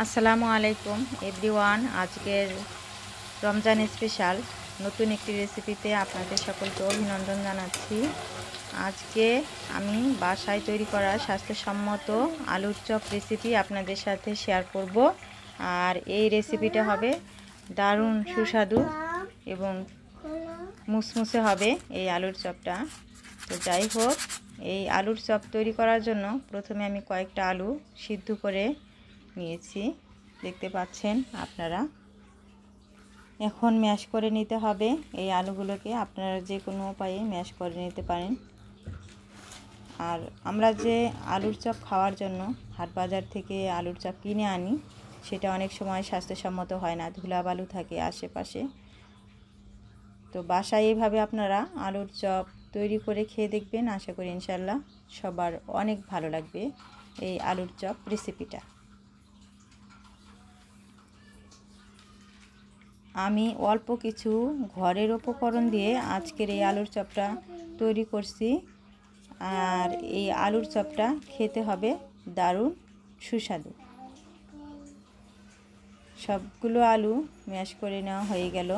আসসালামু আলাইকুম এভরিওয়ান। আজকের রমজান স্পেশাল নতুন একটি রেসিপিতে আপনাদের সকলকে অভিনন্দন জানাচ্ছি। আজকে আমি বাসায় তৈরি করা স্বাস্থ্যসম্মত আলুর চপ রেসিপি আপনাদের সাথে শেয়ার করব। আর এই রেসিপিটা হবে দারুণ সুস্বাদু এবং মুসমুসে হবে এই আলুর চপটা। তো যাই হোক, এই আলুর চপ তৈরি করার জন্য প্রথমে আমি কয়েকটা আলু সিদ্ধ করে নিয়েছি, দেখতে পাচ্ছেন আপনারা। এখন ম্যাশ করে নিতে হবে এই আলুগুলোকে। আপনারা যে কোনো উপায়ে ম্যাশ করে নিতে পারেন। আর আমরা যে আলুর চপ খাওয়ার জন্য হাট বাজার থেকে আলুর চপ কিনে আনি, সেটা অনেক সময় স্বাস্থ্যসম্মত হয় না, ধুলাবালু থাকে আশেপাশে। তো বাসায় এইভাবে আপনারা আলুর চপ তৈরি করে খেয়ে দেখবেন, আশা করি ইনশাল্লাহ সবার অনেক ভালো লাগবে এই আলুর চপ রেসিপিটা। আমি অল্প কিছু ঘরের উপকরণ দিয়ে আজকের এই আলুর চপটা তৈরি করছি। আর এই আলুর চপটা খেতে হবে দারুণ সুস্বাদু। সবগুলো আলু ম্যাশ করে নেওয়া হয়ে গেল।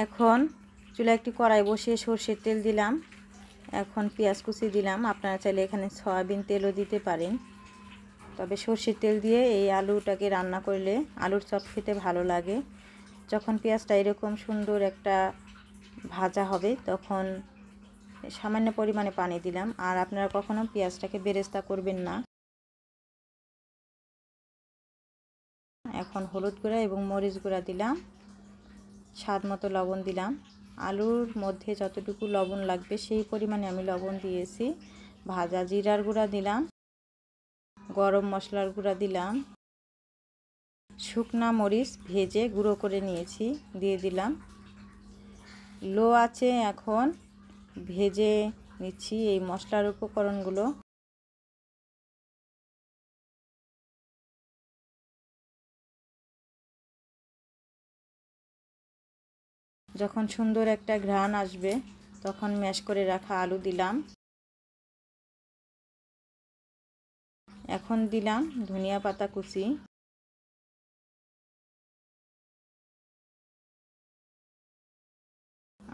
এখন চুলায় একটি কড়াই বসিয়ে সরষের তেল দিলাম। এখন পেঁয়াজ কুচি দিলাম। আপনারা চাইলে এখানে সয়াবিন তেলও দিতে পারেন, তবে সরষের তেল দিয়ে এই আলুটাকে রান্না করলে আলুর চপ খেতে ভালো লাগে। যখন পেঁয়াজটা এরকম সুন্দর একটা ভাজা হবে, তখন সামান্য পরিমাণে পানি দিলাম। আর আপনারা কখনো পেঁয়াজটাকে বেরেস্তা করবেন না। এখন হলুদ গুঁড়া এবং মরিচ গুঁড়া দিলাম, স্বাদ মতো লবণ দিলাম। আলুর মধ্যে যতটুকু লবণ লাগবে সেই পরিমাণে আমি লবণ দিয়েছি। ভাজা জিরার গুঁড়া দিলাম, গরম মশলার গুঁড়া দিলাম, শুকনা মরিচ ভেজে গুঁড়ো করে নিয়েছি দিয়ে দিলাম। লো আছে এখন ভেজে নিচ্ছি এই মশলার উপকরণগুলো। যখন সুন্দর একটা ঘ্রাণ আসবে, তখন ম্যাশ করে রাখা আলু দিলাম। এখন দিলাম ধনিয়া পাতা কুচি।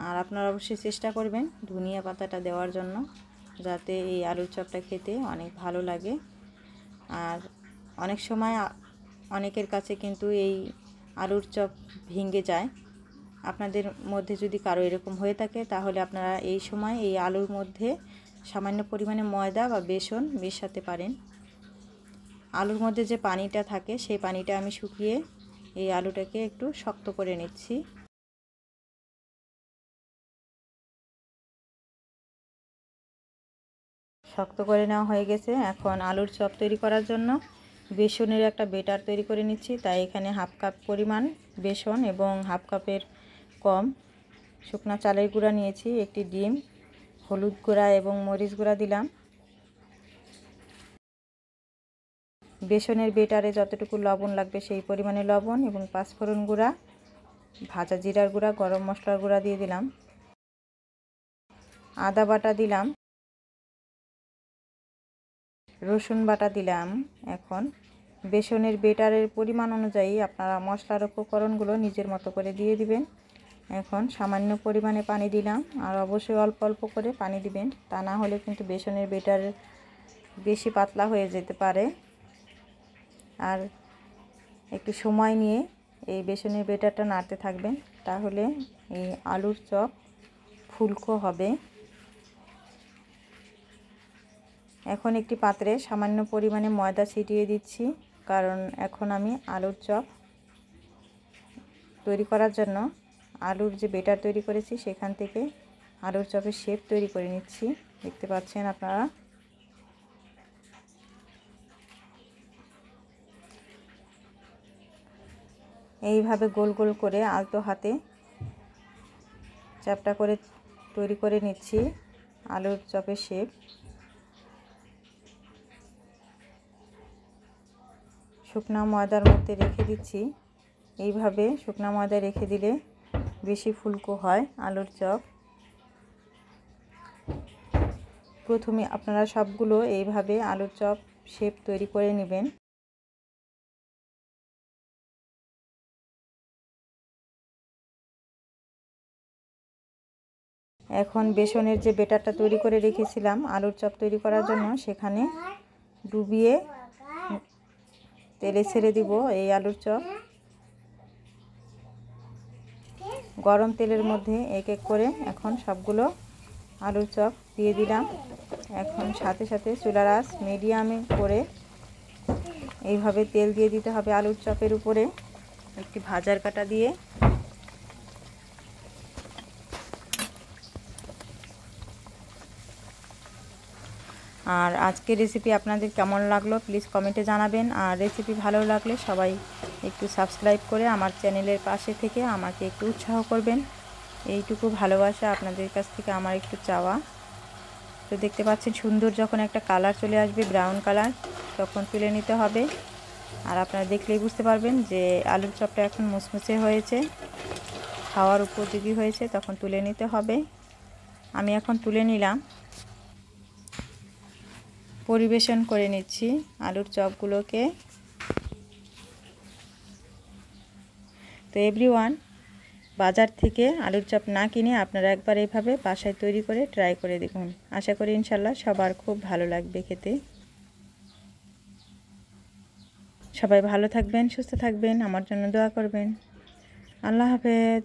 আর আপনারা অবশ্যই চেষ্টা করবেন ধনিয়া পাতাটা দেওয়ার জন্য, যাতে এই আলুর চপটা খেতে অনেক ভালো লাগে। আর অনেক সময় অনেকের কাছে কিন্তু এই আলুর চপ ভেঙে যায়। আপনাদের মধ্যে যদি কারো এরকম হয়ে থাকে, তাহলে আপনারা এই সময় এই আলুর মধ্যে সামান্য পরিমাণে ময়দা বা বেসন মেশাতে পারেন। আলুর মধ্যে যে পানিটা থাকে, সেই পানিটা আমি শুকিয়ে এই আলুটাকে একটু শক্ত করে নিচ্ছি। শক্ত করে নেওয়া হয়ে গেছে। এখন আলুর চপ তৈরি করার জন্য বেসনের একটা বেটার তৈরি করে নিচ্ছি। তাই এখানে হাফ কাপ পরিমাণ বেসন এবং হাফ কাপের কম শুকনা চালের গুঁড়া নিয়েছি, একটি ডিম, হলুদ গুঁড়া এবং মরিচ গুঁড়া দিলাম। বেসনের বেটারে যতটুকু লবণ লাগবে সেই পরিমাণে লবণ এবং পাঁচফোড়ন গুঁড়া, ভাজা জিরার গুঁড়া, গরম মশলার গুঁড়া দিয়ে দিলাম। আদা বাটা দিলাম, রসুন বাটা দিলাম। এখন বেসনের বেটারের পরিমাণ অনুযায়ী আপনারা মশলার উপকরণগুলো নিজের মতো করে দিয়ে দিবেন। এখন সামান্য পরিমাণে পানি দিলাম, আর অবশ্যই অল্প অল্প করে পানি দিবেন, তা না হলে কিন্তু বেসনের বেটার বেশি পাতলা হয়ে যেতে পারে। আর একটু সময় নিয়ে এই বেসনের বেটারটা নাড়তে থাকবেন, তাহলে এই আলুর চপ ফুলকো হবে। এখন একটি পাত্রে সামান্য পরিমাণে ময়দা ছিটিয়ে দিচ্ছি, কারণ এখন আমি আলুর চপ তৈরি করার জন্য আলুর যে বেটার তৈরি করেছি সেখান থেকে আলুর চপের শেপ তৈরি করে নিচ্ছি, দেখতে পাচ্ছেন আপনারা। এইভাবে গোল গোল করে আলতো হাতে চ্যাপটা করে তৈরি করে নিচ্ছি আলুর চপের শেপ। শুকনো ময়দার মধ্যে রেখে দিচ্ছি। এইভাবে শুকনো ময়দা রেখে দিলে বেশি ফুলকো হয় আলুর চপ। প্রথমে আপনারা সবগুলো এইভাবে আলুর চপ শেপ তৈরি করে নেবেন। এখন বেসনের যে ব্যাটারটা তৈরি করে রেখেছিলাম আলুর চপ তৈরি করার জন্য, সেখানে ডুবিয়ে তেলে ছেড়ে দিব এই আলুর চপ। গরম তেলের মধ্যে এক এক করে এখন সবগুলো আলুর চপ দিয়ে দিলাম। এখন সাথে সাথে চুলার আঁচ মিডিয়ামে করে এইভাবে তেল দিয়ে দিতে হবে আলুর চপের উপরে একটি ভাজার কাঁটা দিয়ে। আর আজকের রেসিপি আপনাদের কেমন লাগলো প্লিজ কমেন্টে জানাবেন। আর রেসিপি ভালো লাগলে সবাই একটু সাবস্ক্রাইব করে আমার চ্যানেলের পাশে থেকে আমাকে একটু উৎসাহ করবেন। এইটুকু ভালোবাসা আপনাদের কাছ থেকে আমার একটু চাওয়া। তো দেখতে পাচ্ছেন সুন্দর যখন একটা কালার চলে আসবে, ব্রাউন কালার, তখন তুলে নিতে হবে। আর আপনারা দেখলেই বুঝতে পারবেন যে আলুর চপটা এখন মুচমুচে হয়েছে, খাওয়ার উপযোগী হয়েছে, তখন তুলে নিতে হবে। আমি এখন তুলে নিলাম, পরিবেশন করে নিচ্ছি আলুর চপগুলোকে। তো এভরিওয়ান, বাজার থেকে আলুর চপ না কিনে আপনারা একবার এইভাবে বাসায় তৈরি করে ট্রাই করে দেখুন। আশা করি ইনশাল্লাহ সবার খুব ভালো লাগবে খেতে। সবাই ভালো থাকবেন, সুস্থ থাকবেন, আমার জন্য দোয়া করবেন। আল্লাহ হাফেজ।